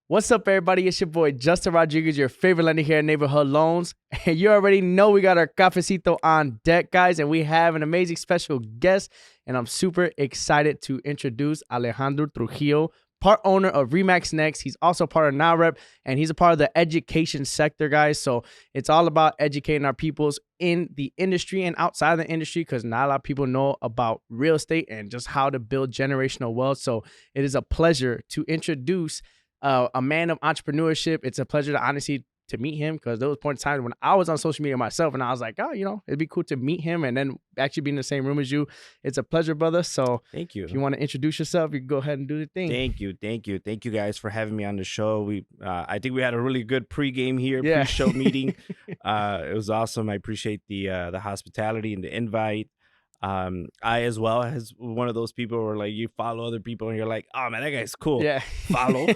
What's up, everybody? It's your boy, Justin Rodriguez, your favorite lender here at Neighborhood Loans. And you already know we got our Cafecito on deck, guys, and we have an amazing special guest. And I'm super excited to introduce Alejandro Trujillo, part owner of Remax Next. He's also part of NowRep, and he's a part of the education sector, guys. So it's all about educating our peoples in the industry and outside of the industry, because not a lot of people know about real estate and just how to build generational wealth. So it is a pleasure to introduce a man of entrepreneurship. It's a pleasure to honestly to meet him, because there was points in time when I was on social media myself and I was like, oh, it'd be cool to meet him and then actually be in the same room as you. It's a pleasure, brother. So thank you. If you want to introduce yourself, you can go ahead and do the thing. Thank you guys for having me on the show. I think we had a really good pregame here, pre-show meeting. It was awesome. I appreciate the hospitality and the invite. I as well as one of those people where like you follow other people and you're like, oh man, that guy's cool. Yeah. Follow.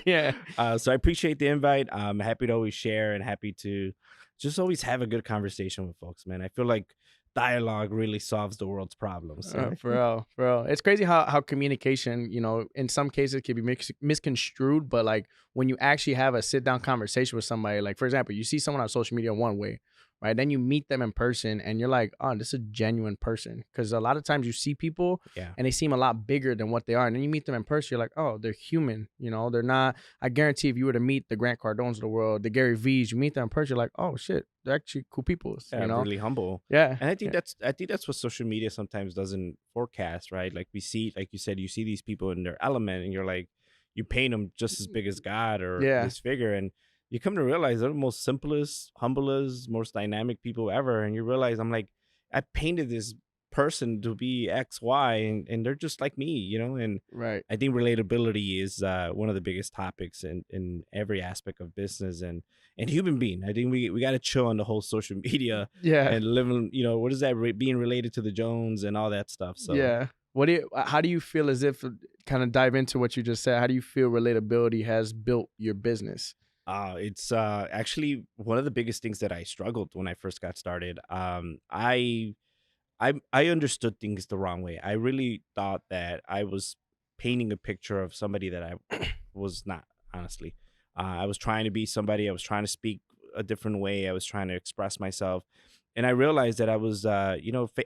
Yeah. So I appreciate the invite. I'm happy to always share and happy to just always have a good conversation with folks, man. I feel like dialogue really solves the world's problems. For real. It's crazy how communication, in some cases can be misconstrued, but like when you actually have a sit down conversation with somebody, like for example, you see someone on social media one way, right? Then you meet them in person and you're like, oh, this is a genuine person. Because a lot of times you see people and they seem a lot bigger than what they are. And then you meet them in person, you're like, oh, they're human. They're not. I guarantee if you were to meet the Grant Cardones of the world, the Gary V's, you meet them in person, you're like, oh shit, they're actually cool people. Really humble. Yeah. And I think that's what social media sometimes doesn't forecast, right? Like we see, like you said, you see these people in their element and you're like, you paint them just as big as God or this figure. And you come to realize they're the most simplest, humblest, most dynamic people ever. And you realize, I'm like, I painted this person to be X, Y, and they're just like me, And right. I think relatability is one of the biggest topics in every aspect of business and human being. I think we got to chill on the whole social media and living, what is that, being related to the Jones and all that stuff. So yeah. How do you feel, as if kind of dive into what you just said, how do you feel relatability has built your business? It's actually one of the biggest things that I struggled when I first got started. I understood things the wrong way. I really thought that I was painting a picture of somebody that I was not, honestly. I was trying to be somebody. I was trying to speak a different way. I was trying to express myself. And I realized that I was, I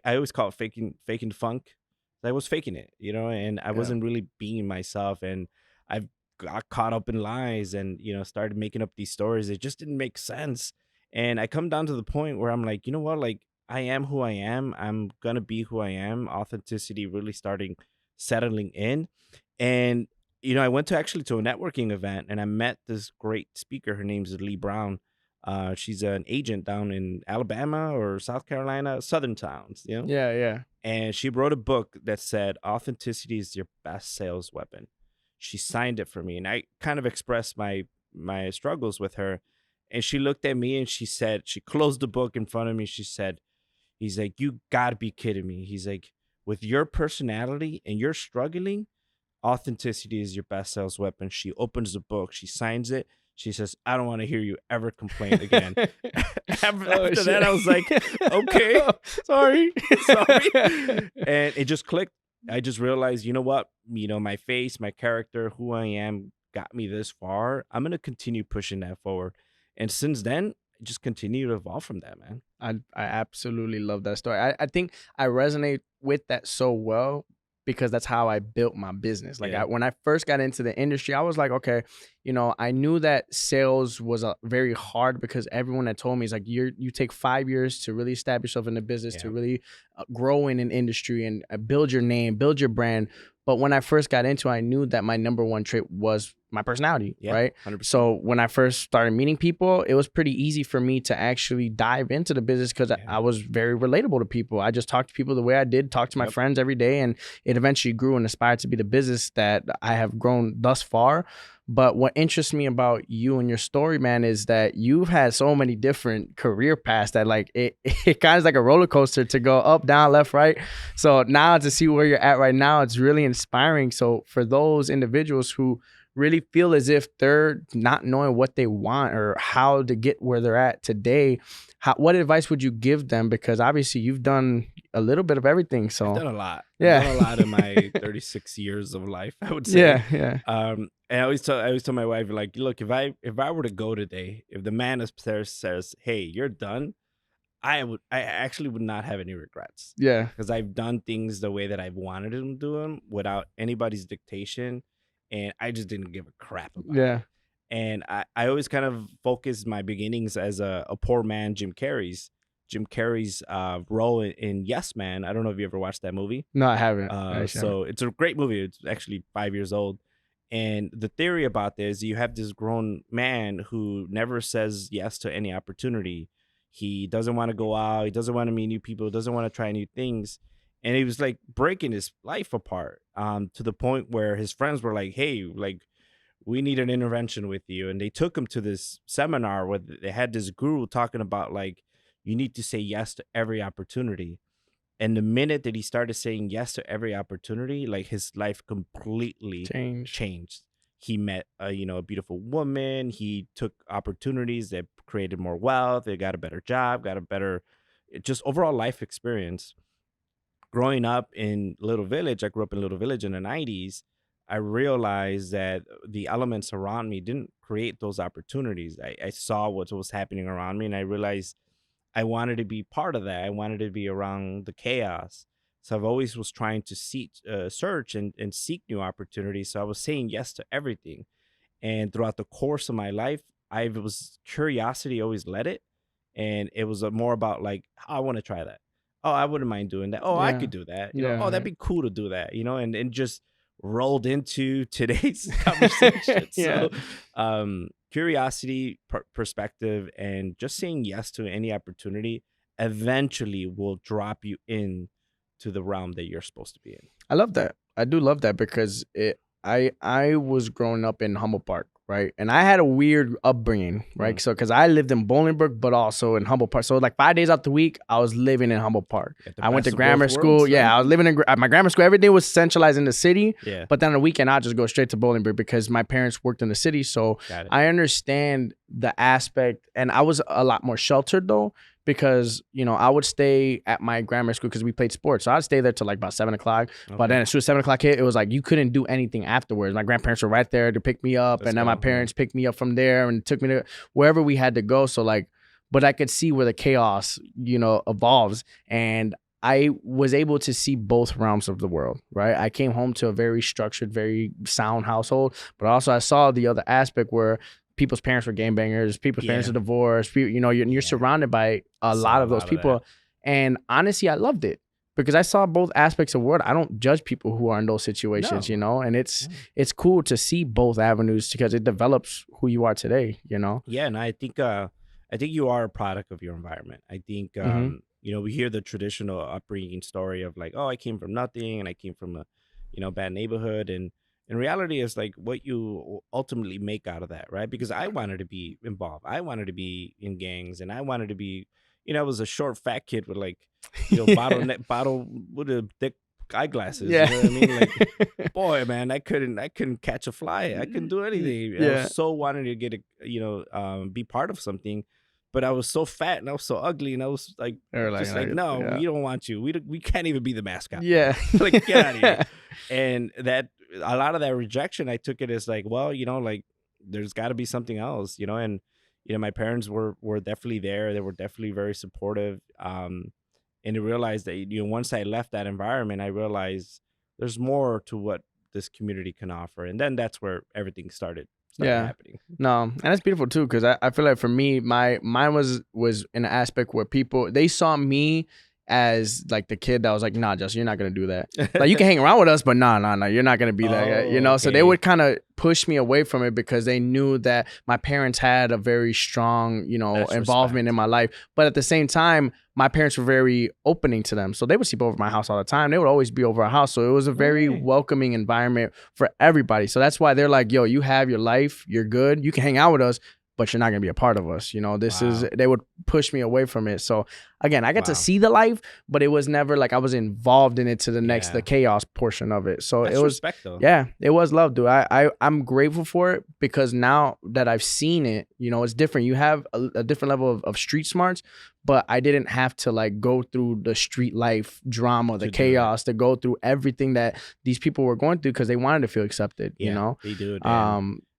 always call it faking the funk. I was faking it, and I wasn't really being myself. And I've got caught up in lies and, started making up these stories. It just didn't make sense. And I come down to the point where I'm like, you know what? Like, I am who I am. I'm going to be who I am. Authenticity really starting settling in. And, I went to a networking event and I met this great speaker. Her name's Lee Brown. She's an agent down in Alabama or South Carolina, southern towns, Yeah. And she wrote a book that said authenticity is your best sales weapon. She signed it for me, and I kind of expressed my struggles with her. And she looked at me and she said, she closed the book in front of me. She said, he's like, you gotta be kidding me. He's like, with your personality and you're struggling, authenticity is your best sales weapon. She opens the book, she signs it. She says, I don't want to hear you ever complain again. After that, I was like, okay, sorry. And it just clicked. I just realized, you know what? My face, my character, who I am got me this far. I'm going to continue pushing that forward. And since then, I just continue to evolve from that, man. I absolutely love that story. I think I resonate with that so well, because that's how I built my business. Like when I first got into the industry, I was like, okay, I knew that sales was very hard, because everyone had told me, is like, you take 5 years to really establish yourself in the business, to really grow in an industry and build your name, build your brand. But when I first got into it, I knew that my number one trait was my personality, right? 100%. So when I first started meeting people, it was pretty easy for me to actually dive into the business, because I was very relatable to people. I just talked to people the way I did, talk to my friends every day, and it eventually grew and aspired to be the business that I have grown thus far. But what interests me about you and your story, man, is that you've had so many different career paths that like it kind of is like a roller coaster to go up, down, left, right. So now to see where you're at right now, it's really inspiring. So for those individuals who really feel as if they're not knowing what they want or how to get where they're at today, what advice would you give them? Because obviously you've done a little bit of everything. So I've done a lot. Yeah. I've done a lot in my 36 years of life, I would say. yeah. And I always tell my wife, like, look, if I were to go today, if the man upstairs says, "Hey, you're done," I actually would not have any regrets, Yeah. because I've done things the way that I wanted to do them without anybody's dictation, and I just didn't give a crap about Yeah. it. And I always kind of focused my beginnings as a poor man, Jim Carrey's role in Yes Man. I don't know if you ever watched that movie. No, I haven't. I actually So it's a great movie. It's actually 5 years old. And the theory about this, you have this grown man who never says yes to any opportunity. He doesn't want to go out. He doesn't want to meet new people. Doesn't want to try new things. And he was like breaking his life apart, to the point where his friends were like, "Hey, like, we need an intervention with you." And they took him to this seminar where they had this guru talking about, like, you need to say yes to every opportunity. And the minute that he started saying yes to every opportunity, like, his life completely changed. He met a beautiful woman. He took opportunities that created more wealth. They got a better job, got a better just overall life experience. Growing up in Little Village, I grew up in Little Village in the 90s. I realized that the elements around me didn't create those opportunities. I saw what was happening around me, and I realized I wanted to be part of that. I wanted to be around the chaos. So I've always was trying to search and seek new opportunities. So I was saying yes to everything. And throughout the course of my life, curiosity always led it. And it was more about, like, oh, I want to try that. Oh, I wouldn't mind doing that. Oh, I could do that. Oh, that'd be cool to do that. And just rolled into today's conversation. Yeah. So curiosity, perspective, and just saying yes to any opportunity eventually will drop you in to the realm that you're supposed to be in. I love that. I do love that because I was growing up in Humboldt Park, right? And I had a weird upbringing, right? So because I lived in Bolingbrook, but also in Humboldt Park. So like 5 days out the week, I was living in Humboldt Park. I went to grammar school. Yeah, I was living at my grammar school. Everything was centralized in the city. Yeah. But then on the weekend, I'd just go straight to Bolingbrook because my parents worked in the city. So I understand the aspect. And I was a lot more sheltered though, because I would stay at my grammar school because we played sports. So I'd stay there till like about 7 o'clock. Okay. But then as soon as 7 o'clock hit, it was like you couldn't do anything afterwards. My grandparents were right there to pick me up. And then my parents picked me up from there and took me to wherever we had to go. So like, but I could see where the chaos, evolves. And I was able to see both realms of the world, right? I came home to a very structured, very sound household. But also I saw the other aspect where people's parents were gangbangers, people's parents are divorced, you're surrounded by a lot of those people. And honestly, I loved it because I saw both aspects of the world. I don't judge people who are in those situations, and it's cool to see both avenues because it develops who you are today, Yeah, and I think you are a product of your environment. I think we hear the traditional upbringing story of like, oh, I came from nothing and I came from a bad neighborhood, and in reality, it's like what you ultimately make out of that, right? Because I wanted to be involved. I wanted to be in gangs, and I wanted to be, I was a short, fat kid with like, bottle with a thick eyeglasses. Yeah. You know what I mean? Like, boy, man, I couldn't catch a fly. I couldn't do anything. Yeah. I was so wanting to get be part of something, but I was so fat and I was so ugly, and I was like, no, we don't want you. We can't even be the mascot. Yeah. Like, get out of here. And that, a lot of that rejection, I took it as like, well, like there's got to be something else, and my parents were definitely there. They were definitely very supportive. And I realized that once I left that environment, I realized there's more to what this community can offer, and then that's where everything started happening. No, and that's beautiful too, because I feel like for me, mine was in an aspect where people, they saw me as like the kid that was like, nah, Justin, you're not gonna do that. Like, you can hang around with us, but nah, you're not gonna be that. So they would kind of push me away from it because they knew that my parents had a very strong, involvement in my life. But at the same time, my parents were very opening to them. So they would sleep over my house all the time. They would always be over our house. So it was a very welcoming environment for everybody. So that's why they're like, yo, you have your life, you're good, you can hang out with us, but you're not going to be a part of us. Wow. They would push me away from it. So again, I got to Wow. see the life, but it was never like I was involved in it to the Yeah. chaos portion of it. So it That's was, respect though. yeah, it was love, dude. I'm grateful for it because now that I've seen it, it's different. You have a different level of street smarts, but I didn't have to like go through the street life drama, the To do it. chaos, to go through everything that these people were going through because they wanted to feel accepted, Yeah, they do it.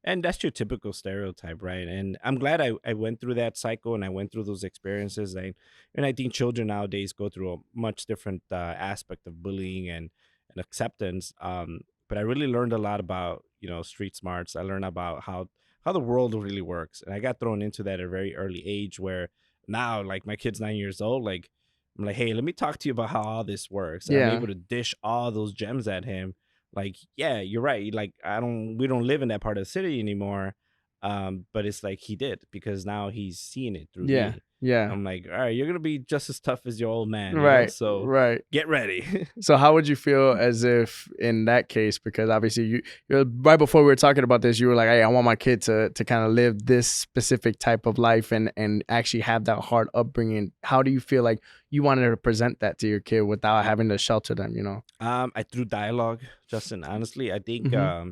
And that's your typical stereotype, right? And I'm glad I went through that cycle and I went through those experiences. And I think children nowadays go through a much different aspect of bullying and acceptance. But I really learned a lot about, street smarts. I learned about how the world really works. And I got thrown into that at a very early age where now, like my kid's 9 years old, like I'm like, hey, let me talk to you about how all this works. And I'm yeah, able to dish all those gems at him like, yeah, you're right. Like, we don't live in that part of the city anymore. But it's like he did because now he's seeing it through yeah, me. yeah. I'm like, all right, you're gonna be just as tough as your old man, Right, So right. get ready. So how would you feel as if in that case, because obviously you're right before we were talking about this, you were like, hey, I want my kid to kind of live this specific type of life and actually have that hard upbringing. How do you feel like you wanted to present that to your kid without having to shelter them? I through dialogue, Justin. Honestly, I think Mm-hmm.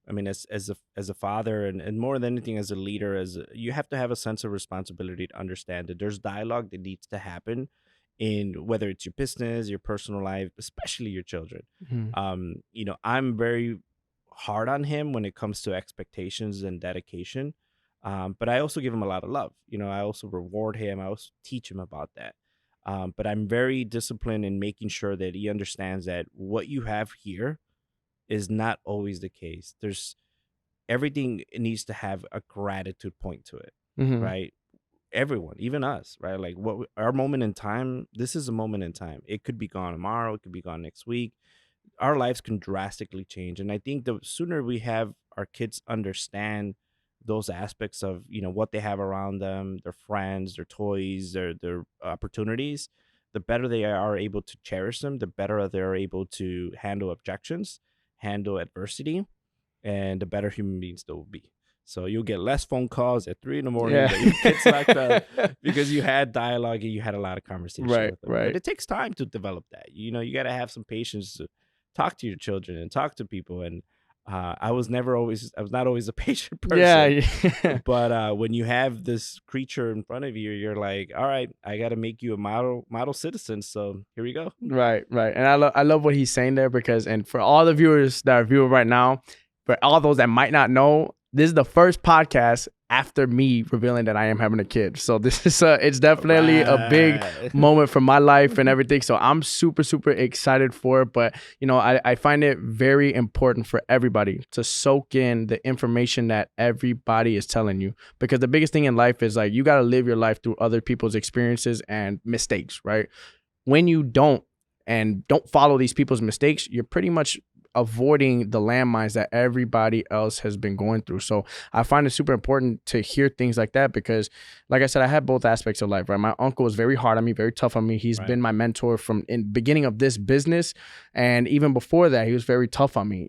I mean, as a father and more than anything as a leader, you have to have a sense of responsibility to understand that there's dialogue that needs to happen in whether it's your business, your personal life, especially your children. Mm-hmm. I'm very hard on him when it comes to expectations and dedication. But I also give him a lot of love. I also reward him. I also teach him about that. But I'm very disciplined in making sure that he understands that what you have here is not always the case. There's everything needs to have a gratitude point to it, Mm-hmm. right? Everyone, even us, right? Like our moment in time, this is a moment in time. It could be gone tomorrow, it could be gone next week. Our lives can drastically change. And I think the sooner we have our kids understand those aspects of, what they have around them, their friends, their toys, their opportunities, the better they are able to cherish them, the better they're able to handle objections, handle adversity, and the better human beings they will be. So you'll get less phone calls at 3 in the morning Yeah. that your kids locked up because you had dialogue and you had a lot of conversation Right, with them. But right. it takes time to develop that. You got to have some patience to talk to your children and talk to people. And I was not always a patient Yeah, person. yeah. But when you have this creature in front of you, you're like, all right, I got to make you a model citizen. So here we go. Right, right. And I love what he's saying there because, and for all the viewers that are viewing right now, for all those that might not know, this is the first podcast after me revealing that I am having a kid. So this is it's definitely a big Right. moment for my life and everything. So I'm super, super excited for it. But, I find it very important for everybody to soak in the information that everybody is telling you. Because the biggest thing in life is like, you got to live your life through other people's experiences and mistakes, right? When you don't follow these people's mistakes, you're pretty much avoiding the landmines that everybody else has been going through. So I find it super important to hear things like that because, like I said, I had both aspects of life, right? My uncle was very hard on me, very tough on me. He's Right. been my mentor from in beginning of this business. And even before that, he was very tough on me,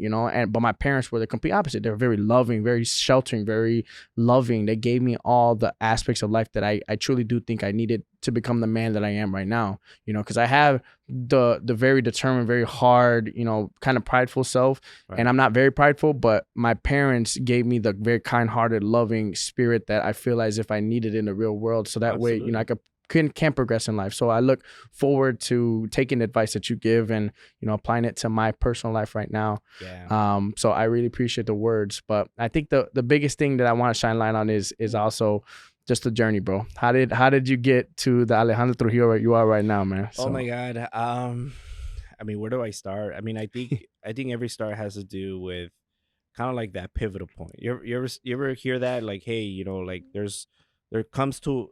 but my parents were the complete opposite. They were very loving, very sheltering, very loving. They gave me all the aspects of life that I truly do think I needed to become the man that I am right now, because I have the very determined, very hard, kind of prideful self. Right. And I'm not very prideful, but my parents gave me the very kind-hearted, loving spirit that I feel as if I needed in the real world. So that way, Absolutely. I can progress in life. So I look forward to taking advice that you give and, applying it to my personal life right now. Yeah. So I really appreciate the words, but I think the biggest thing that I want to shine light on is also just the journey, bro. How did you get to the Alejandro Trujillo where you are right now, man? Oh my God. I mean, where do I start? I mean, I think every start has to do with kind of like that pivotal point. You ever hear that? Like, hey, like there comes to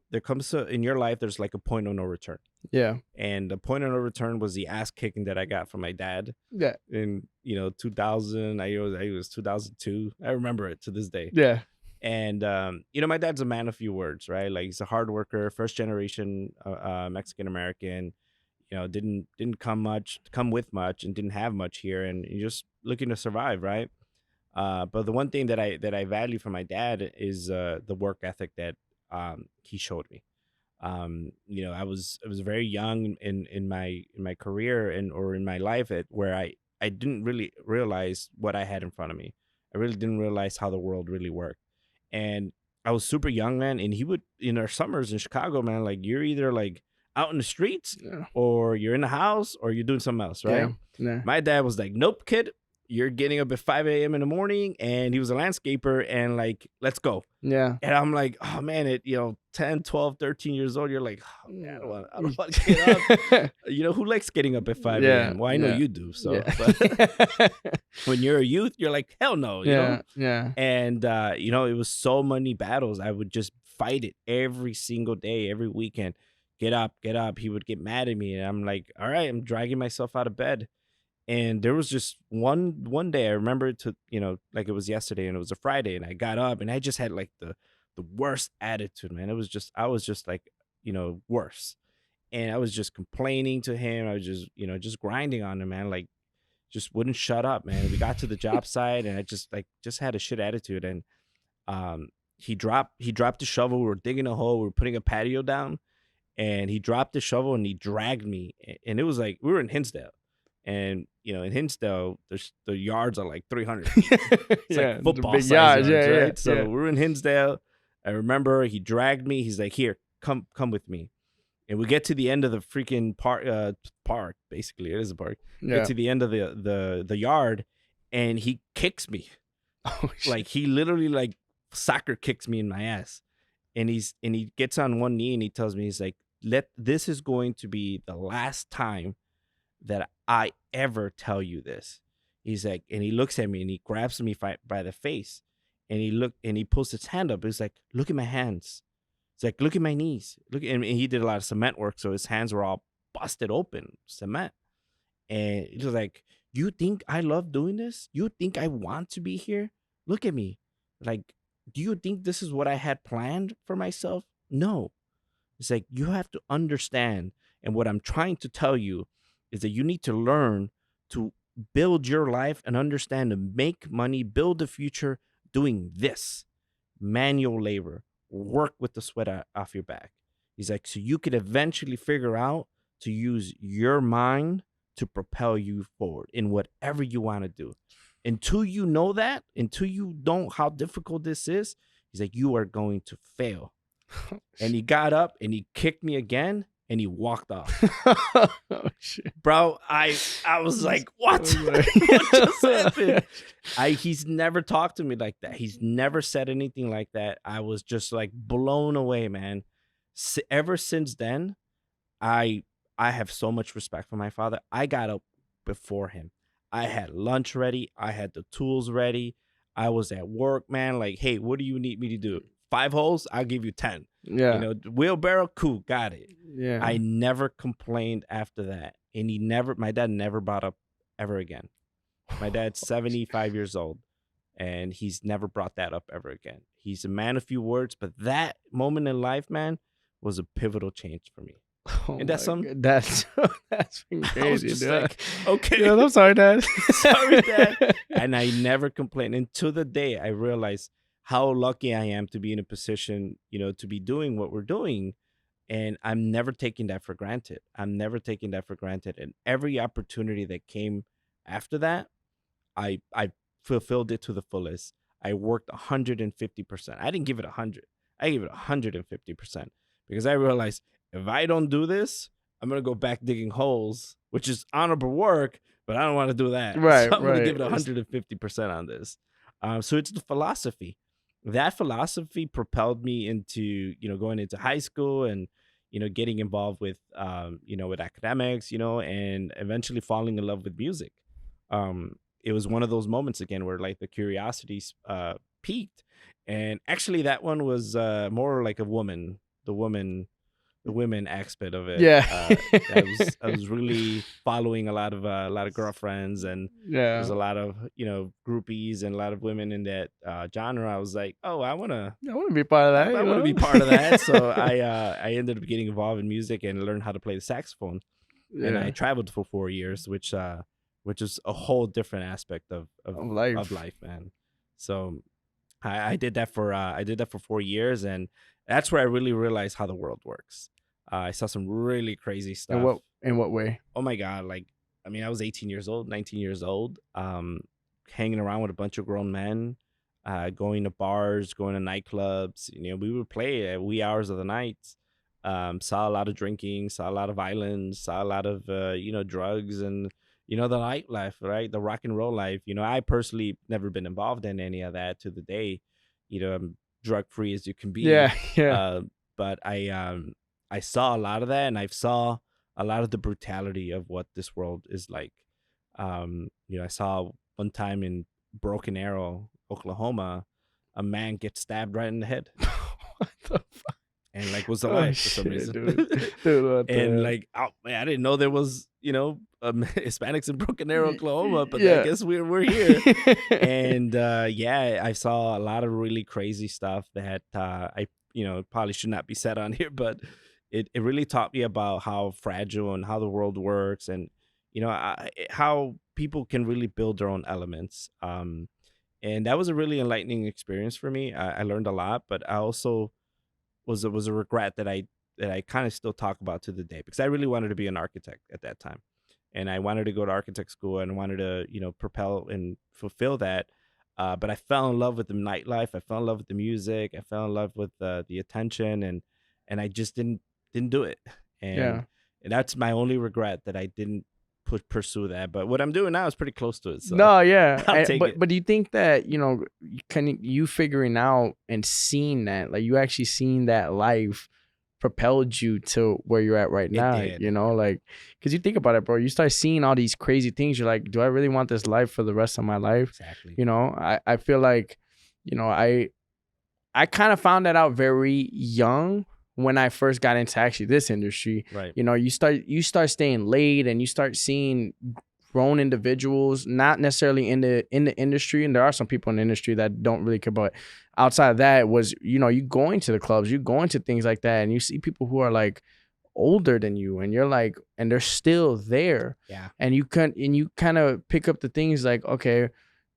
in your life, there's like a point of no return. Yeah. And the point of no return was the ass kicking that I got from my dad Yeah. in 2000. I was 2002. I remember it to this day. Yeah. And my dad's a man of few words, right? Like he's a hard worker, first generation Mexican American. Didn't come with much, and didn't have much here, and he's just looking to survive, right? But the one thing that I value from my dad is the work ethic that he showed me. I was very young in my career and or in my life where I didn't really realize what I had in front of me. I really didn't realize how the world really worked. And I was super young, man, and he would in our summers in Chicago, man, like you're either like out in the streets Yeah. or you're in the house or you're doing something else, right? Yeah. My dad was like, "Nope, kid, you're getting up at 5 a.m. in the morning," and he was a landscaper, and like, let's go. Yeah. And I'm like, oh man, 10, 12, 13 years old, you're like, oh man, I don't want to get up. Who likes getting up at 5 Yeah. a.m.? Well, I know Yeah. you do. So, Yeah. but when you're a youth, you're like, hell no, you know? Yeah. And, it was so many battles. I would just fight it every single day, every weekend. Get up, get up. He would get mad at me. And I'm like, all right, I'm dragging myself out of bed. And there was just one day I remember it like it was yesterday, and it was a Friday, and I got up and I just had like the worst attitude, man. I was just like, worse. And I was just complaining to him. I was just grinding on him, man. Like just wouldn't shut up, man. We got to the job site and I just had a shit attitude. And he dropped the shovel. We were digging a hole, we were putting a patio down, and he dropped the shovel and he dragged me. And it was like we were in Hinsdale. And in Hinsdale, the yards are like 300 feet. It's like football big size yards, yeah, right? So we're in Hinsdale. I remember he dragged me. He's like, "Here, come with me." And we get to the end of the freaking park. Basically, it is a park. Get to the end of the yard, and he kicks me. Oh, like he literally like soccer kicks me in my ass. And he gets on one knee and he tells me, he's like, this is going to be the last time that I ever tell you this. He's like, and he looks at me and he grabs me by the face, and he pulls his hand up. He's like, look at my hands. It's like, look at my knees. And he did a lot of cement work, so his hands were all busted open, cement. And he was like, you think I love doing this? You think I want to be here? Look at me. Like, do you think this is what I had planned for myself? No. It's like, you have to understand. And what I'm trying to tell you is that you need to learn to build your life and understand to make money, build a future doing this manual labor, work with the sweat off your back. He's like, so you could eventually figure out to use your mind to propel you forward in whatever you want to do. Until you know that, until you know how difficult this is, he's like, you are going to fail. And he got up and he kicked me again. And he walked off. Oh, shit. Bro, I was like, what? What just happened? He's never talked to me like that. He's never said anything like that. I was just like blown away, man. Ever since then, I have so much respect for my father. I got up before him. I had lunch ready. I had the tools ready. I was at work, man. Like, hey, what do you need me to do? 5 holes? I'll give you 10. Yeah. Wheelbarrow, cool, got it. Yeah. I never complained after that. And my dad never brought up ever again. My dad's 75 years old, and he's never brought that up ever again. He's a man of few words, but that moment in life, man, was a pivotal change for me. Oh, and that's something. That's crazy, I was just dude. like, okay. Yeah, I'm sorry, Dad. Sorry, Dad. And I never complained. And to the day, I realized how lucky I am to be in a position, to be doing what we're doing. And I'm never taking that for granted. I'm never taking that for granted. And every opportunity that came after that, I fulfilled it to the fullest. I worked 150%. I didn't give it 100. I gave it 150% because I realized if I don't do this, I'm going to go back digging holes, which is honorable work, but I don't want to do that. Right, So I'm going to right. give it 150% on this. So it's the philosophy. That philosophy propelled me into, going into high school and, getting involved with, with academics, and eventually falling in love with music. It was one of those moments again where like the curiosity peaked. And actually that one was more like the women aspect of it. Yeah. I was really following a lot of girlfriends, and Yeah. there's a lot of groupies and a lot of women in that genre. I was like, oh, I want to be part of that. I want to be part of that. So I ended up getting involved in music and learned how to play the saxophone. Yeah. And I traveled for 4 years, which is a whole different aspect of life, man. So I did that for 4 years, and that's where I really realized how the world works. I saw some really crazy stuff. In what way? Oh my god! Like, I mean, I was 18 years old, 19 years old, hanging around with a bunch of grown men, going to bars, going to nightclubs. We would play at wee hours of the night. Saw a lot of drinking, saw a lot of violence, saw a lot of drugs, and the nightlife, right? The rock and roll life. I personally never been involved in any of that to the day. I'm drug free as you can be. Yeah, yeah, Uh, but I saw a lot of that, and I saw a lot of the brutality of what this world is like. I saw one time in Broken Arrow, Oklahoma, a man get stabbed right in the head what the and like was oh alive for some shit, reason. dude. Dude, what the And hell? like, oh man, I didn't know there was Hispanics in Broken Arrow, Oklahoma, but I Yeah. guess we're here. And yeah, I saw a lot of really crazy stuff that I probably should not be said on here, but it really taught me about how fragile and how the world works, and how people can really build their own elements. And that was a really enlightening experience for me. I learned a lot, but I also was a regret that I kind of still talk about to the day, because I really wanted to be an architect at that time, and I wanted to go to architect school and wanted to propel and fulfill that. But I fell in love with the nightlife. I fell in love with the music. I fell in love with the attention, and I just didn't do it. And Yeah. and that's my only regret, that I didn't pursue that. But what I'm doing now is pretty close to it, so No, yeah. I'll take it. But do you think that, can you figuring out and seeing that, like you actually seeing that life propelled you to where you're at right It now, did. like, because you think about it, bro, you start seeing all these crazy things. You're like, do I really want this life for the rest of my life? Exactly. I feel like, I kind of found that out very young when I first got into actually this industry. Right. You start staying late, and you start seeing grown individuals, not necessarily in the industry, and there are some people in the industry that don't really care, but outside of that was, you going to the clubs, you going to things like that, and you see people who are like older than you, and you're like, and they're still there. Yeah. And you kind of pick up the things like, okay,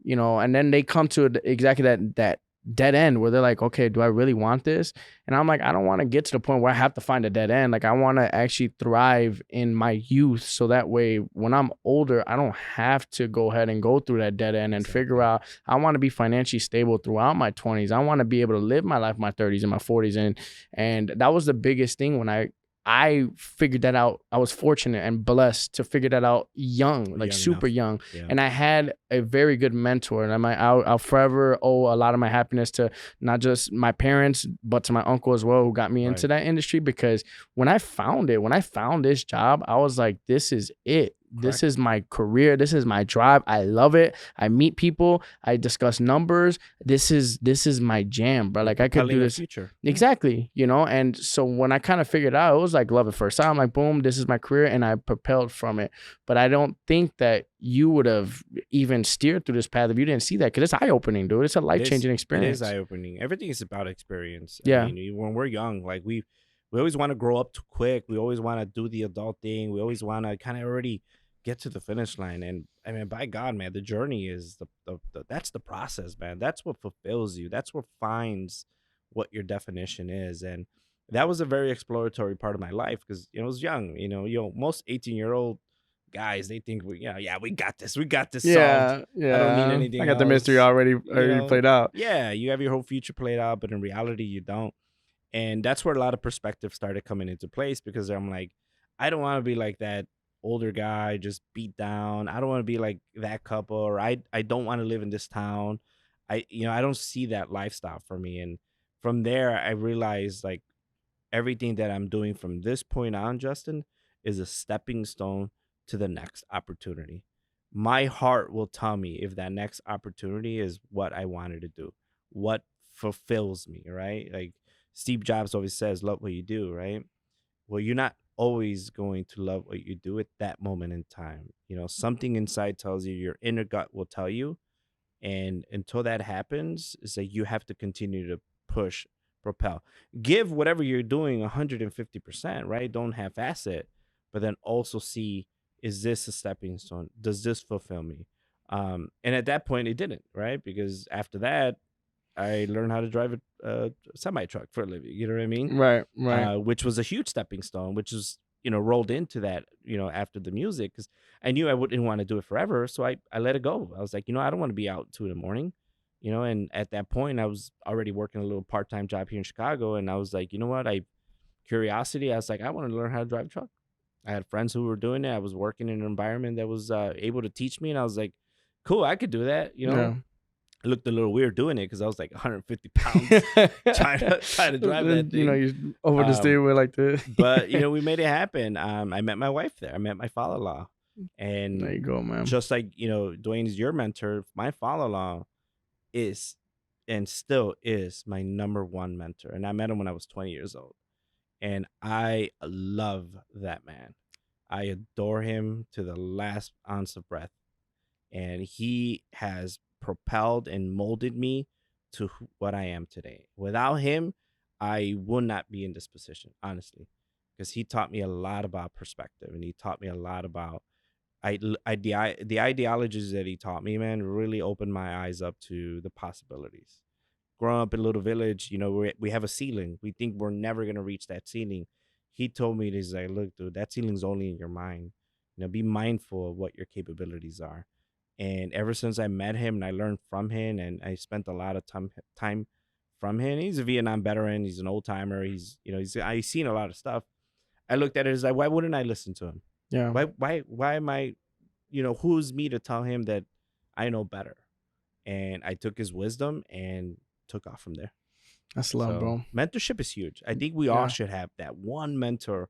and then they come to exactly that dead end where they're like, okay, do I really want this? And I'm like, I don't want to get to the point where I have to find a dead end. Like, I want to actually thrive in my youth, so that way when I'm older, I don't have to go ahead and go through that dead end and figure out. I want to be financially stable throughout my 20s. I want to be able to live my life, my 30s and my 40s. And that was the biggest thing when I figured that out. I was fortunate and blessed to figure that out young, like super young. Yeah. And I had a very good mentor. And I'll forever owe a lot of my happiness to not just my parents, but to my uncle as well, who got me into that industry. Because when I found this job, I was like, this is it. This is my career. This is my drive. I love it. I meet people. I discuss numbers. This is my jam, bro. Like, I could do this. Future. Exactly. And so when I kind of figured out, it was like love at first sight. I'm like, boom, this is my career, and I propelled from it. But I don't think that you would have even steered through this path if you didn't see that, because it's eye-opening, dude. It's a life-changing experience. It is eye-opening. Everything is about experience. Yeah. I mean, when we're young, like we always want to grow up too quick. We always want to do the adult thing. We always want to kind of already get to the finish line. And I mean, by God, man, the journey is that's the process, man. That's what fulfills you. That's what finds what your definition is. And that was a very exploratory part of my life, because I was young. Most 18-year-old guys, they think we got this solved. Yeah. I don't need anything I got the else. mystery already played out. Yeah, you have your whole future played out, but in reality, you don't. And that's where a lot of perspective started coming into place, because I'm like, I don't want to be like that older guy just beat down. I don't want to be like that couple, or I don't want to live in this town. I don't see that lifestyle for me. And from there, I realized, like, everything that I'm doing from this point on, Justin, is a stepping stone to the next opportunity. My heart will tell me if that next opportunity is what I wanted to do, what fulfills me, right? Like Steve Jobs always says, love what you do, right? Well, you're not always going to love what you do at that moment in time. Something inside tells you, your inner gut will tell you. And until that happens, it's like you have to continue to push, propel, give whatever you're doing 150%, right? Don't half-ass it, but then also see, is this a stepping stone? Does this fulfill me? And at that point, it didn't, right? Because after that, I learned how to drive a semi truck for a living. You know what I mean? Right, right. Which was a huge stepping stone, which was, rolled into that, after the music, because I knew I wouldn't want to do it forever. So I let it go. I was like, I don't want to be out 2 in the morning, and at that point, I was already working a little part time job here in Chicago. And I was like, you know what? Curiosity, I was like, I want to learn how to drive a truck. I had friends who were doing it. I was working in an environment that was able to teach me. And I was like, cool, I could do that, Yeah. I looked a little weird doing it because I was like 150 pounds trying to drive that thing. You over the steering wheel like this. But we made it happen. I met my wife there. I met my father-in-law, There you and go, man. just like Dwayne is your mentor, my father-in-law is and still is my number one mentor. And I met him when I was 20 years old, and I love that man. I adore him to the last ounce of breath, and he has propelled and molded me to what I am today. Without him, I would not be in this position, honestly, because he taught me a lot about perspective, and he taught me a lot about the ideologies that he taught me, man, really opened my eyes up to the possibilities. Growing up in a little village, we have a ceiling. We think we're never gonna reach that ceiling. He told me, he's like, look, dude, that ceiling's only in your mind. Be mindful of what your capabilities are. And ever since I met him and I learned from him, and I spent a lot of time from him. He's a Vietnam veteran. He's an old timer. I've seen a lot of stuff. I looked at it as like, why wouldn't I listen to him? Yeah. Why am I, who's me to tell him that I know better? And I took his wisdom and took off from there. That's love, So bro. mentorship is huge. I think we all should have that one mentor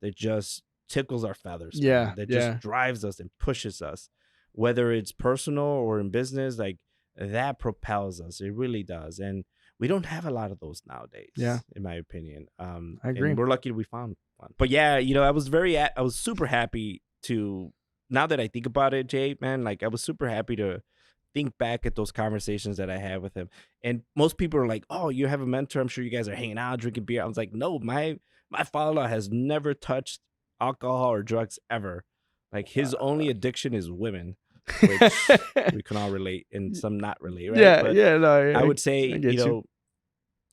that just tickles our feathers. Yeah, man, that just drives us and pushes us, whether it's personal or in business. Like, that propels us. It really does. And we don't have a lot of those nowadays. Yeah. In my opinion. I agree. And we're lucky we found one. But yeah, I was super happy to, now that I think about it, Jay, man, like, I was super happy to think back at those conversations that I had with him. And most people are like, oh, you have a mentor. I'm sure you guys are hanging out, drinking beer. I was like, no, my father has never touched alcohol or drugs ever. Like, his only addiction is women, which we can all relate and some not relate, right? Yeah, but no. I would say, you.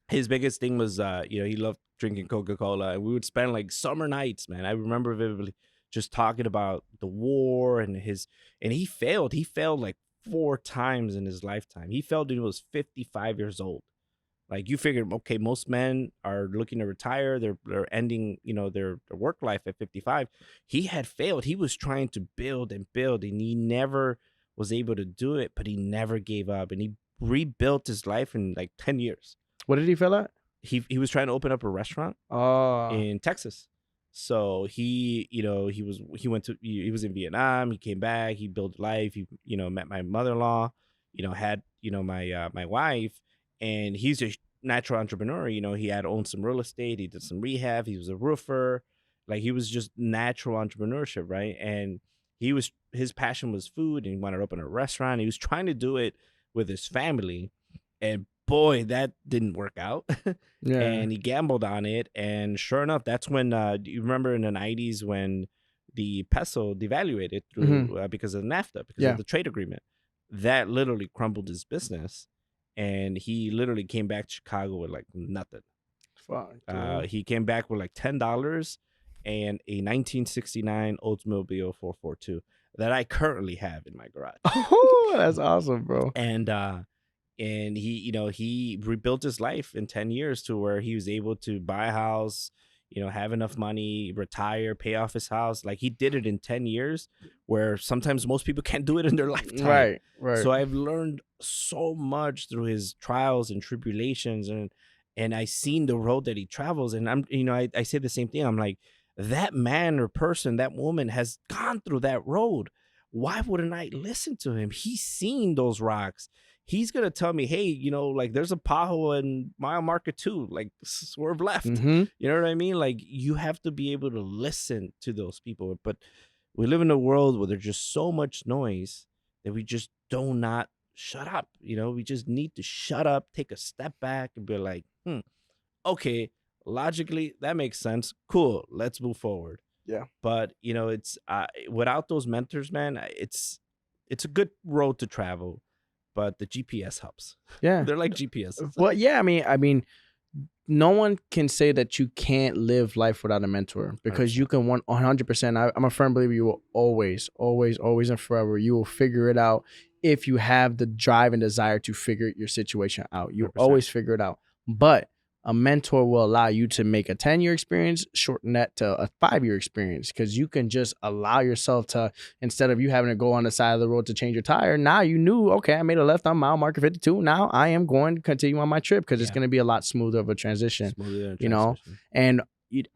his biggest thing was, he loved drinking Coca-Cola, and we would spend like summer nights, man. I remember vividly just talking about the war and he failed. He failed like 4 times in his lifetime. He failed when he was 55 years old. Like, you figured, okay, most men are looking to retire. They're ending, their work life at 55. He had failed. He was trying to build and build, and he never was able to do it, but he never gave up, and he rebuilt his life in like 10 years. What did he fail at? He was trying to open up a restaurant in Texas. So he was in Vietnam. He came back. He built life. He met my mother-in-law. Had my wife, and he's a natural entrepreneur. He had owned some real estate. He did some rehab. He was a roofer. Like, he was just natural entrepreneurship, right? And his passion was food, and he wanted to open a restaurant. He was trying to do it with his family, and boy, that didn't work out. Yeah. And he gambled on it. And sure enough, that's when, do you remember in the 90s when the peso devaluated through because of NAFTA, because of the trade agreement? That literally crumbled his business. And he literally came back to Chicago with like nothing. Fuck. He came back with like $10 and a 1969 Oldsmobile 442 that I currently have in my garage. Oh, that's awesome, bro. And he rebuilt his life in 10 years to where he was able to buy a house, have enough money, retire, pay off his house. Like, he did it in 10 years, where sometimes most people can't do it in their lifetime. Right. So I've learned so much through his trials and tribulations, and I seen the road that he travels. And I say the same thing. I'm like, that man or person, that woman has gone through that road. Why wouldn't I listen to him? He's seen those rocks. He's going to tell me, hey, like, there's a pothole in mile marker 2, like, swerve left. You know what I mean? Like, you have to be able to listen to those people. But we live in a world where there's just so much noise that we just do not shut up. We just need to shut up, take a step back, and be like, okay, logically, that makes sense. Cool. Let's move forward. Yeah. But, it's without those mentors, man, it's it's a good road to travel, but the GPS helps. Yeah. They're like GPSs. Well, yeah, I mean, no one can say that you can't live life without a mentor, because you 100%. can 100%. I'm a firm believer you will always, always, always and forever, you will figure it out if you have the drive and desire to figure your situation out. You'll 100%. always figure it out. But a mentor will allow you to make a 10-year experience, shorten that to a 5-year experience, because you can just allow yourself to, instead of you having to go on the side of the road to change your tire, now you knew, okay, I made a left on mile marker 52. Now I am going to continue on my trip, because it's Yeah. going to be a lot smoother of a transition, Smoother than a you know? transition. And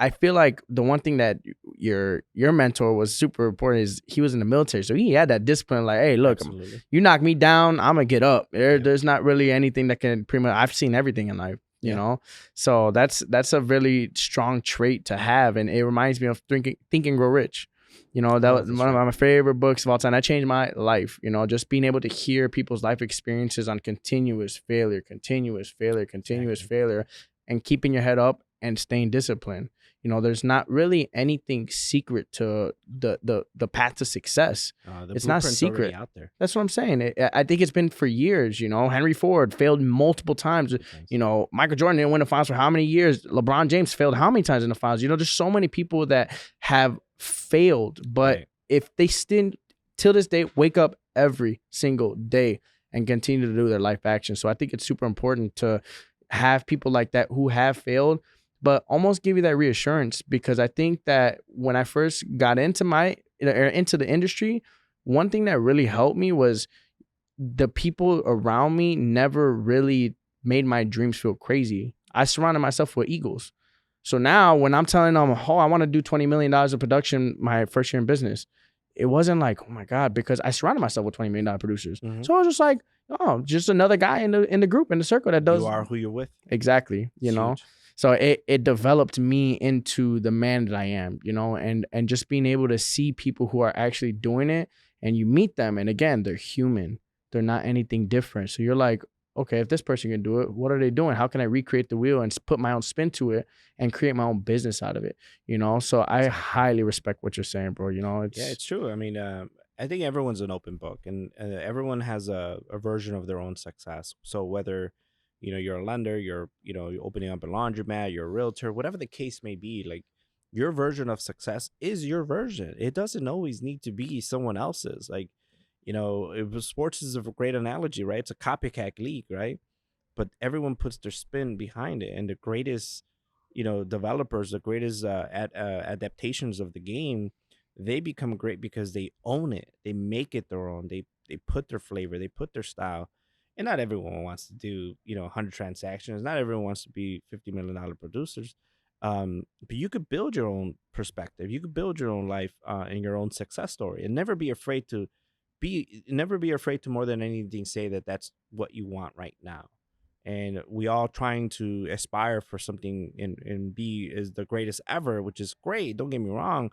I feel like the one thing that your mentor was super important is he was in the military. So he had that discipline, like, hey, look, Absolutely. you knock me down, I'm going to get up. Yeah. There's not really anything that can pretty much, I've seen everything in life. You Yeah. know, so that's a really strong trait to have, and it reminds me of Think and Grow Rich. You know, that Oh, was that's one of right. my favorite books of all time. That changed my life. You know, just being able to hear people's life experiences on continuous failure, and keeping your head up and staying disciplined. You know, there's not really anything secret to the path to success. The It's not blueprint's already secret. out there. That's what I'm saying. I think it's been for years. You know, Henry Ford failed multiple times. You know, Michael Jordan didn't win the finals for how many years? LeBron James failed how many times in the finals? You know, there's so many people that have failed, but Right. if they still, till this day, wake up every single day and continue to do their life action. So I think it's super important to have people like that who have failed, but almost give you that reassurance, because I think that when I first got into the industry, one thing that really helped me was the people around me never really made my dreams feel crazy. I surrounded myself with eagles. So now when I'm telling them, oh, I want to do $20 million of production my first year in business, it wasn't like, oh my God, because I surrounded myself with $20 million producers. Mhm. So I was just like, oh, just another guy in the group, in the circle that does. You are who you're with. Exactly. You It's know, huge. so it developed me into the man that I am, you know, and just being able to see people who are actually doing it, and you meet them, and again, they're human. They're not anything different. So you're like, okay, if this person can do it, what are they doing? How can I recreate the wheel and put my own spin to it and create my own business out of it? You know, so I highly respect what you're saying, bro. You know, Yeah, it's true. I mean, I think everyone's an open book, and everyone has a version of their own success. So whether you're a lender, you're opening up a laundromat, you're a realtor, whatever the case may be, like your version of success is your version. It doesn't always need to be someone else's. Like sports is a great analogy, right? It's a copycat league, right? But everyone puts their spin behind it, and the greatest developers, the greatest adaptations of the game, they become great because they own it, they make it their own, they put their flavor, they put their style. And not everyone wants to do 100 transactions, not everyone wants to be $50 million producers, but you could build your own perspective, you could build your own life and your own success story, and never be afraid to more than anything say that that's what you want right now. And we all trying to aspire for something and be is the greatest ever, which is great, don't get me wrong,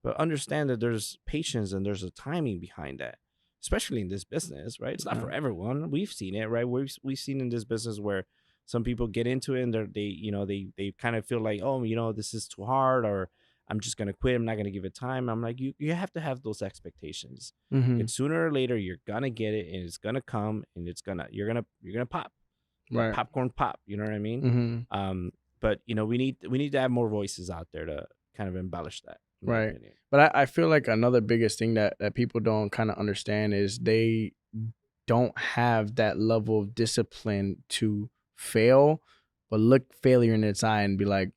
but understand that there's patience and there's a timing behind that, especially in this business, right? It's not for everyone. We've seen it, right? We've seen in this business where some people get into it and they kind of feel like, oh, this is too hard, or I'm just gonna quit, I'm not gonna give it time. I'm like, you have to have those expectations. Mhm. And sooner or later you're gonna get it, and it's gonna come, and you're gonna pop. Right. Popcorn pop, you know what I mean? Mm-hmm. But we need to have more voices out there to kind of embellish that, in my Right. opinion. But I feel like another biggest thing that people don't kind of understand is they don't have that level of discipline to fail, but look failure in its eye and be like,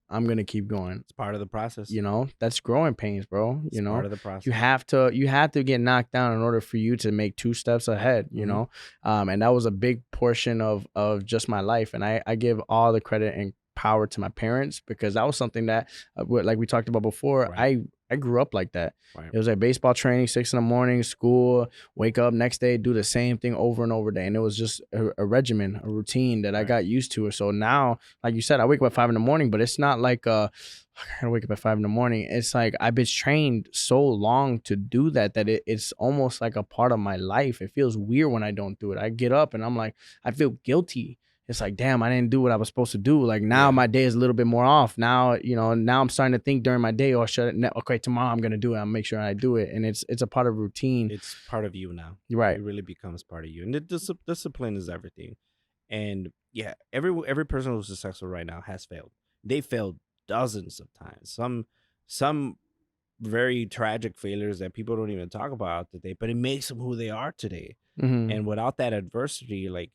I'm gonna keep going. It's part of the process. You know, that's growing pains, bro. It's part of the process. You have to get knocked down in order for you to make 2 steps ahead. You know, and that was a big portion of just my life, and I give all the credit and power to my parents, because that was something that, like we talked about before, Right. I grew up like that. Right. It was like baseball training, 6 a.m, school, wake up next day, do the same thing over and over again. And it was just a regimen, a routine that I got used to. So now, like you said, I wake up at 5 a.m, but it's not like I gotta wake up at 5 a.m. It's like I've been trained so long to do that it's almost like a part of my life. It feels weird when I don't do it. I get up and I'm like, I feel guilty. it's like, damn, I didn't do what I was supposed to do. Like now Yeah. my day is a little bit more off. Now, now I'm starting to think during my day, or okay, tomorrow I'm gonna do it. I'll make sure I do it. And it's a part of routine. It's part of you now. Right. It really becomes part of you. And the discipline is everything. And yeah, every person who's successful right now has failed. They failed dozens of times. Some very tragic failures that people don't even talk about today, but it makes them who they are today. Mm-hmm. And without that adversity, like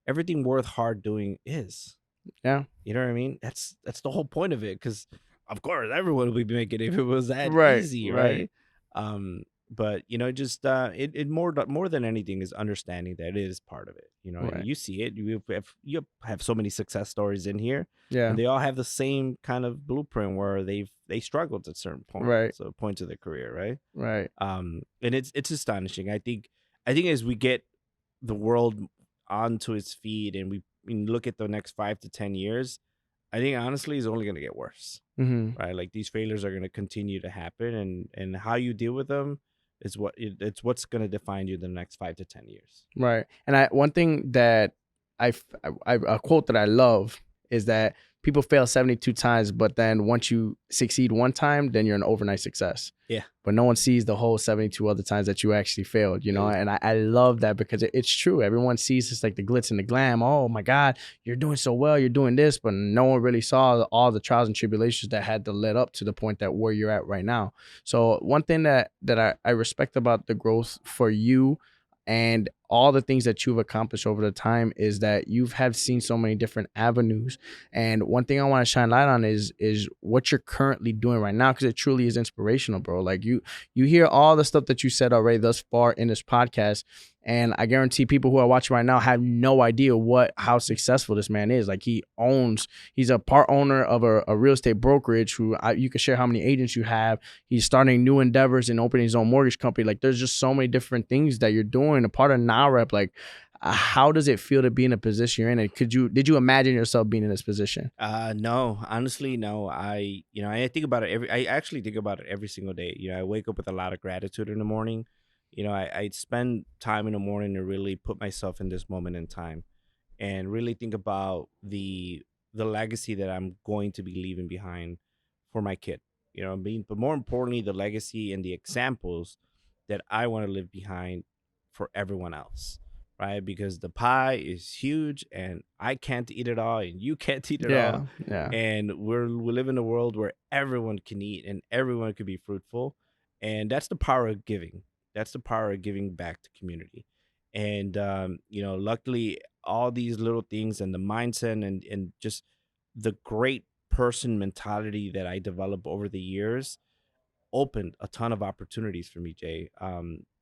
everything worth hard doing is. Yeah. You know what I mean? That's the whole point of it. Because of course everyone would be making it if it was that Right. easy, Right. right? But just it more than anything is understanding that it is part of it. And Right. you see it. You have so many success stories in here, Yeah. and they all have the same kind of blueprint where they struggled at certain points, Right. so points of their career, right? Right. And it's astonishing. I think as we get the world onto its feet and we look at the next 5 to 10 years, I think honestly it's only going to get worse, Mm-hmm. right? Like these failures are going to continue to happen, and how you deal with them is it's what's going to define you the next 5 to 10 years. Right. And one thing that a quote that I love is that people fail 72 times, but then once you succeed one time, then you're an overnight success. Yeah. But no one sees the whole 72 other times that you actually failed, Yeah. And I love that because it's true. Everyone sees this like the glitz and the glam. Oh my God, you're doing so well. You're doing this, but no one really saw all the trials and tribulations that had to lead up to the point that where you're at right now. So one thing that I respect about the growth for you and all the things that you've accomplished over the time is that you've have seen so many different avenues. And one thing I want to shine light on is what you're currently doing right now, because it truly is inspirational, bro. Like you hear all the stuff that you said already thus far in this podcast, and I guarantee people who are watching right now have no idea how successful this man is. Like he's a part owner of a real estate brokerage you can share how many agents you have. He's starting new endeavors and opening his own mortgage company. Like there's just so many different things that you're doing. A part of NowRep, like how does it feel to be in a position you're in? And did you imagine yourself being in this position? No, honestly, no. I think about it I actually think about it every single day. I wake up with a lot of gratitude in the morning. I spend time in the morning to really put myself in this moment in time and really think about the legacy that I'm going to be leaving behind for my kid. But more importantly, the legacy and the examples that I want to leave behind for everyone else, right? Because the pie is huge and I can't eat it all and you can't eat it all. Yeah. And we live in a world where everyone can eat and everyone can be fruitful. And that's the power of giving. That's the power of giving back to community. And luckily all these little things and the mindset and just the great person mentality that I developed over the years opened a ton of opportunities for me, Jay,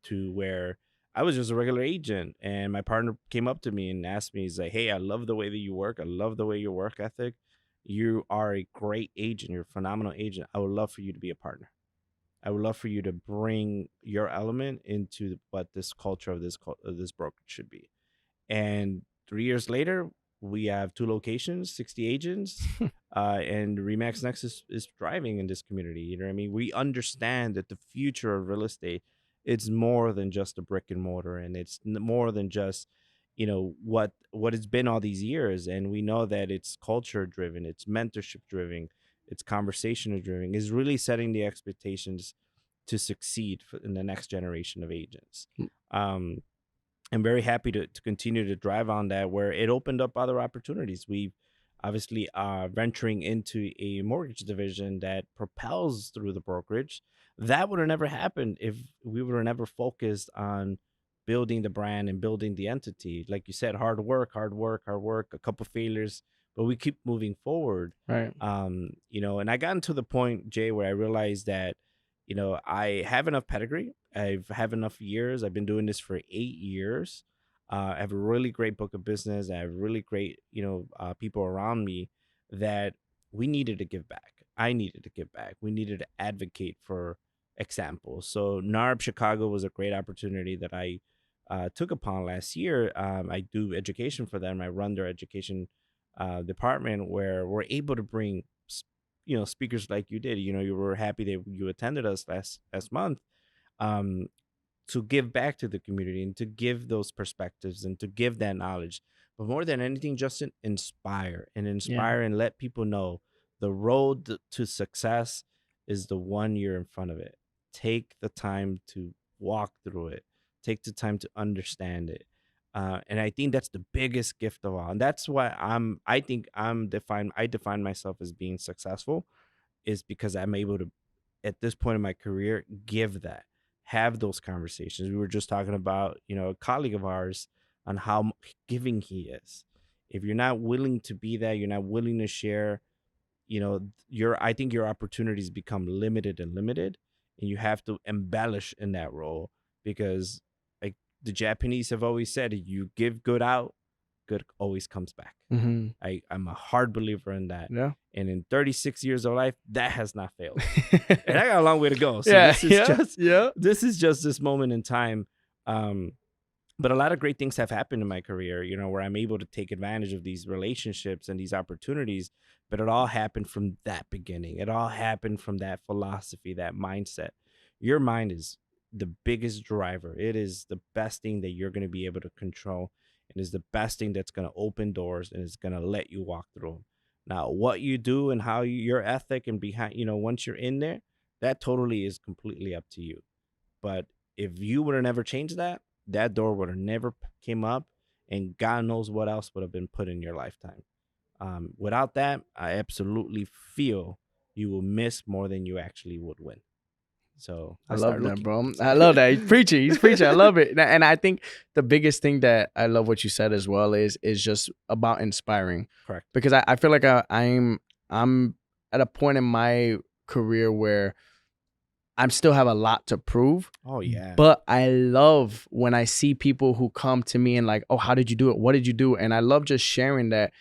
to where I was just a regular agent and my partner came up to me and asked me, he's like, hey, I love the way that you work. I love the way your work ethic. You are a great agent. You're a phenomenal agent. I would love for you to be a partner. I would love for you to bring your element into what this culture of this brokerage should be. And 3 years later, we have 2 locations, 60 agents, and Remax Next is thriving in this community. You know what I mean? We understand that the future of real estate, it's more than just a brick and mortar, and it's more than just what it's been all these years. And we know that it's culture driven, it's mentorship driven, it's conversation driven. Is really setting the expectations to succeed in the next generation of agents. Um, I'm very happy to continue to drive on that, where it opened up other opportunities. We obviously are venturing into a mortgage division that propels through the brokerage. That would have never happened if we would have never focused on building the brand and building the entity. Like you said, hard work, hard work, hard work, a couple failures, but we keep moving forward. Right. And I got to the point, Jay, where I realized that I have enough pedigree. I have enough years. I've been doing this for 8 years. I have a really great book of business. I have really great, people around me that we needed to give back. I needed to give back. We needed to advocate for examples. So NARB Chicago was a great opportunity that I took upon last year. I do education for them. I run their education department, where we're able to bring speakers like you did. You were happy that you attended us last month, to give back to the community and to give those perspectives and to give that knowledge, but more than anything, Justin, Yeah. inspire and let people know the road to success is the one year in front of it. Take the time to walk through it. Take the time to understand it. And I think that's the biggest gift of all. And that's why I think I define myself as being successful, is because I'm able to, at this point in my career, give that, have those conversations. We were just talking about, a colleague of ours, on how giving he is. If you're not willing to be that, you're not willing to share, I think your opportunities become limited and limited, and you have to embellish in that role, because, like the Japanese have always said, you give good out, good always comes back. Mm-hmm. I'm a hard believer in that. Yeah. And in 36 years of life, that has not failed. And I got a long way to go. So Yeah. this is Yeah. just Yeah. this moment in time. But a lot of great things have happened in my career, where I'm able to take advantage of these relationships and these opportunities. But it all happened from that beginning. It all happened from that philosophy, that mindset. Your mind is the biggest driver. It is the best thing that you're going to be able to control, and is the best thing that's going to open doors and is going to let you walk through them. Now, what you do and how your ethic and behind, once you're in there, that totally is completely up to you. But if you would have never changed that, that door would have never came up, and God knows what else would have been put in your lifetime. Without that, I absolutely feel you will miss more than you actually would win. So I let's love start that, looking. bro. I love that. He's preaching. He's preaching. I love it. And I think the biggest thing that I love what you said as well is just about inspiring. Correct. Because I feel like I'm at a point in my career where I'm still have a lot to prove. Oh yeah. But I love when I see people who come to me and like, oh, how did you do it? What did you do? And I love just sharing that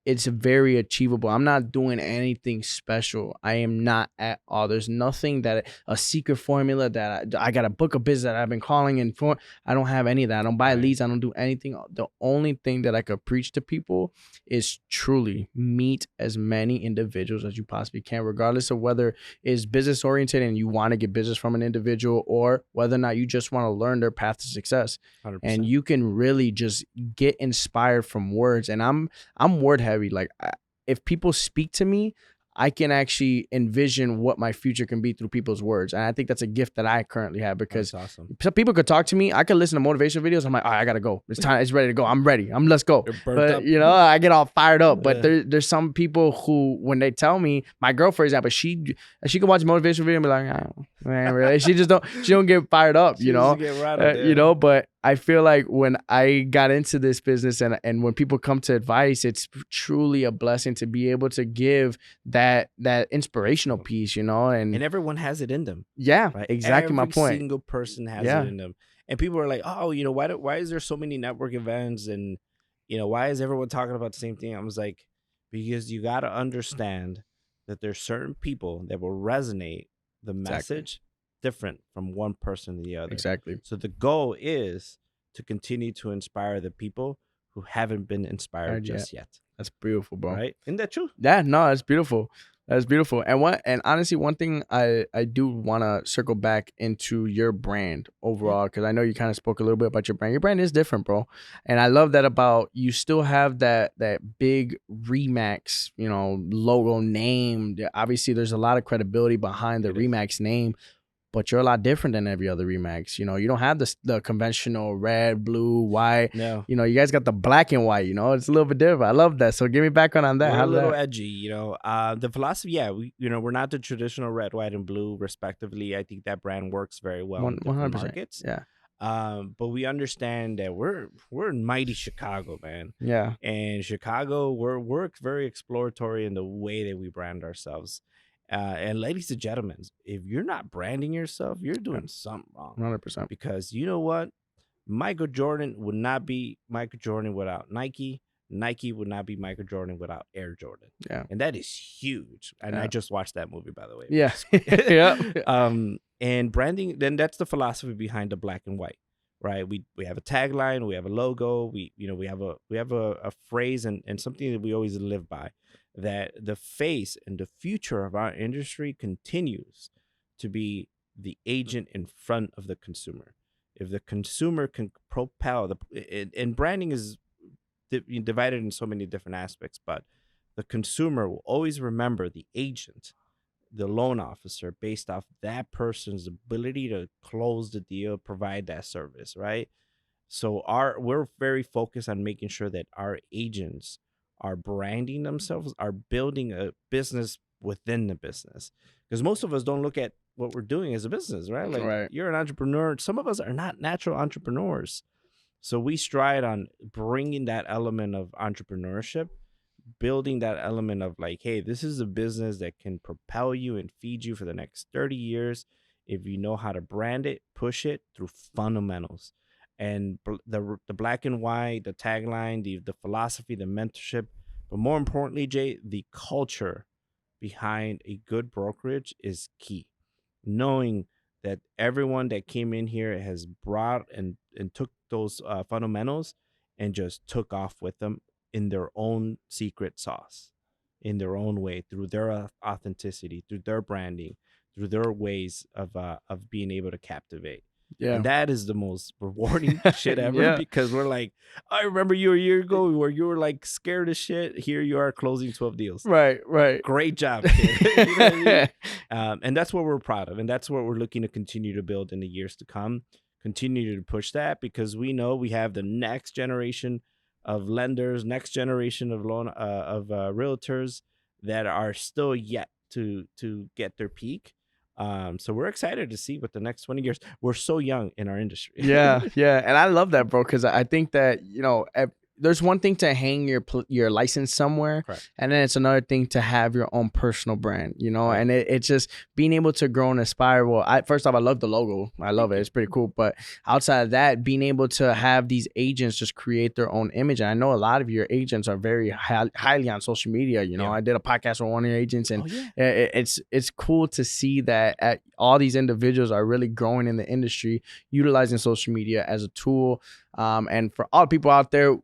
it's very achievable. I'm not doing anything special. I am not at all. There's nothing that a secret formula that I got a book of business that I've been calling in for. I don't have any of that. I don't buy leads. I don't do anything. The only thing that I could preach to people is truly meet as many individuals as you possibly can, regardless of whether it's business oriented and you want to get business from an individual, or whether or not you just want to learn their path to success. 100%. And you can really just get inspired from words. And I'm word heavy. Like if people speak to me, I can actually envision what my future can be through people's words. And I think that's a gift that I currently have, because that's awesome. Some people could talk to me. I could listen to motivational videos. I'm like, all right, I got to go. It's time. It's ready to go. I'm ready. Let's go. But up. I get all fired up. But there's some people who, when they tell me, my girl, for example, she can watch a motivational video and be like, oh, man, really? She don't get fired up, She doesn't get rattled, but I feel like when I got into this business and when people come to advice, it's truly a blessing to be able to give that inspirational piece, and everyone has it in them. Yeah, right? Exactly my point. Every single person has it in them. And people are like, oh, why is there so many network events, and why is everyone talking about the same thing? I was like, because you got to understand that there's certain people that will resonate the message different from one person to the other. Exactly. So the goal is to continue to inspire the people who haven't been inspired just yet. That's beautiful, bro. Right? Isn't that true? Yeah, no, that's beautiful. That's beautiful. And honestly, one thing I do want to circle back into your brand overall, because I know you kind of spoke a little bit about your brand. Your brand is different, bro. And I love that about you still have that big Remax, logo name. Obviously, there's a lot of credibility behind the Remax name. But you're a lot different than every other Remax. You don't have the conventional red, blue, white. No. You guys got the black and white. It's a little bit different. I love that. So give me background on that. We're a little edgy, The philosophy, we're not the traditional red, white, and blue, respectively. I think that brand works very well in different markets. Yeah. But we understand that we're in mighty Chicago, man. Yeah. And Chicago, we're very exploratory in the way that we brand ourselves. And ladies and gentlemen, if you're not branding yourself, you're doing something wrong. 100%. Because you know what? Michael Jordan would not be Michael Jordan without Nike. Nike would not be Michael Jordan without Air Jordan. Yeah. And that is huge. And I just watched that movie, by the way. Yeah. Yeah. And branding, then that's the philosophy behind the black and white, right? We have a tagline, we have a logo, we have a phrase and something that we always live by, that the face and the future of our industry continues to be the agent in front of the consumer. If the consumer can propel and branding is divided in so many different aspects, but the consumer will always remember the agent, the loan officer, based off that person's ability to close the deal, provide that service, right? So we're very focused on making sure that our agents are branding themselves, are building a business within the business. Because most of us don't look at what we're doing as a business, right? Like Right. you're an entrepreneur. Some of us are not natural entrepreneurs. So we strive on bringing that element of entrepreneurship, building that element of like, hey, this is a business that can propel you and feed you for the next 30 years if you know how to brand it, push it through fundamentals. And the black and white, the tagline, the philosophy, the mentorship, but more importantly, Jay, the culture behind a good brokerage is key. Knowing that everyone that came in here has brought and took those fundamentals and just took off with them in their own secret sauce, in their own way, through their authenticity, through their branding, through their ways of being able to captivate. Yeah. And that is the most rewarding shit ever Yeah. because we're like, I remember you a year ago where you were like scared as shit. Here you are closing 12 deals. Right. Great job, kid. You know what I mean? And that's what we're proud of. And that's what we're looking to continue to build in the years to come. Continue to push that because we know we have the next generation of lenders, next generation of realtors that are still yet to get their peak. So we're excited to see what the next 20 years. We're so young in our industry. Yeah. And I love that, bro, because I think that, you know, there's one thing to hang your license somewhere. Correct. And then it's another thing to have your own personal brand, you know. Right. And it's just being able to grow and aspire. Well, first off, I love the logo. I love it. It's pretty cool. But outside of that, being able to have these agents just create their own image. And I know a lot of your agents are very highly on social media. You know, I did a podcast with one of your agents, and it's cool to see that all these individuals are really growing in the industry, utilizing social media as a tool. And for all the people out there,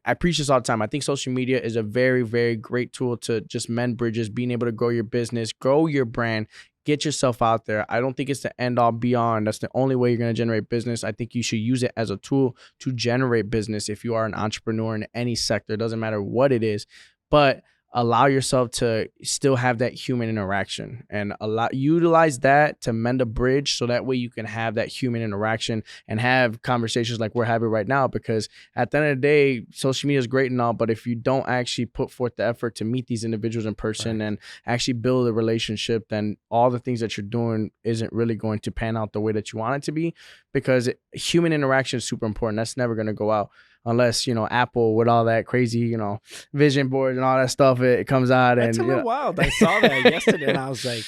I preach this all the time. I think social media is a very, very great tool to just mend bridges, being able to grow your business, grow your brand, get yourself out there. I don't think it's the end all be all. That's the only way you're going to generate business. I think you should use it as a tool to generate business if you are an entrepreneur in any sector. It doesn't matter what it is, but allow yourself to still have that human interaction and utilize that to mend a bridge so that way you can have that human interaction and have conversations like we're having right now. Because at the end of the day, social media is great and all, but if you don't actually put forth the effort to meet these individuals in person and actually build a relationship, then all the things that you're doing isn't really going to pan out the way that you want it to be, because human interaction is super important. That's never going to go out. Unless, you know, Apple with all that crazy, you know, vision board and all that stuff, it comes out. That's and a little wild. I saw that yesterday and I was like,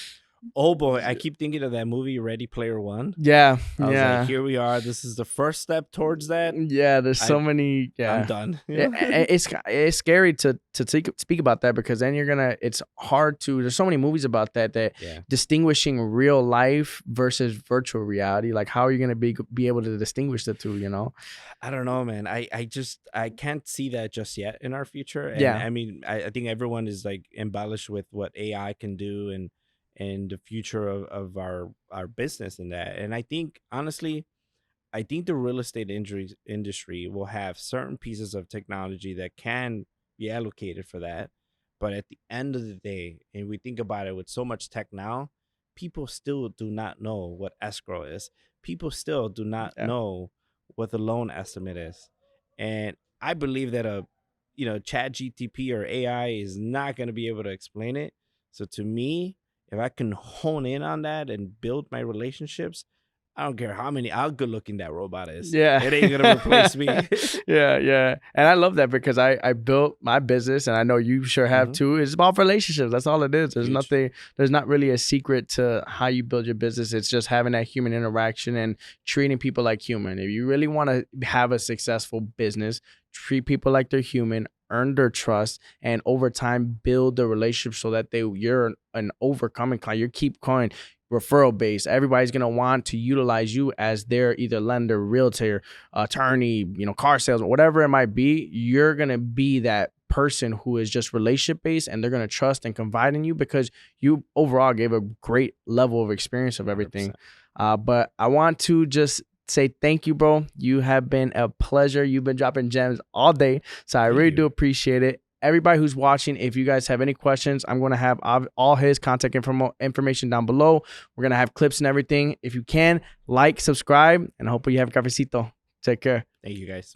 oh boy, I keep thinking of that movie Ready Player One. Yeah. I was like, here we are. This is the first step towards that. Yeah, there's so many. Yeah. I'm done. It's scary to speak about that, because then it's hard to, there's so many movies about that distinguishing real life versus virtual reality. Like, how are you going to be able to distinguish the two, you know? I don't know, man. I can't see that just yet in our future. And Yeah. I mean, I think everyone is like embellished with what AI can do and the future of our business in that. And I think, honestly, the real estate industry will have certain pieces of technology that can be allocated for that. But at the end of the day, and we think about it with so much tech now, people still do not know what escrow is. People still do not know what the loan estimate is. And I believe that Chat GTP or AI is not going to be able to explain it. So to me, if I can hone in on that and build my relationships, I don't care how good looking that robot is. Yeah. It ain't gonna replace me. Yeah. And I love that, because I built my business, and I know you sure have too. It's about relationships. That's all it is. There's not really a secret to how you build your business. It's just having that human interaction and treating people like human. If you really want to have a successful business, treat people like they're human, earn their trust, and over time build the relationship so that you're an overcoming client. You keep going referral based. Everybody's going to want to utilize you as their either lender, realtor, attorney, you know, car salesman, whatever it might be. You're going to be that person who is just relationship based, and they're going to trust and confide in you because you overall gave a great level of experience of everything. But I want to just say thank you, bro. You have been a pleasure. You've been dropping gems all day. So I Thank really you. do appreciate it. Everybody who's watching, if you guys have any questions, I'm going to have all his contact information down below. We're going to have clips and everything. If you can, like, subscribe, and hopefully you have a cafecito. Take care. Thank you, guys.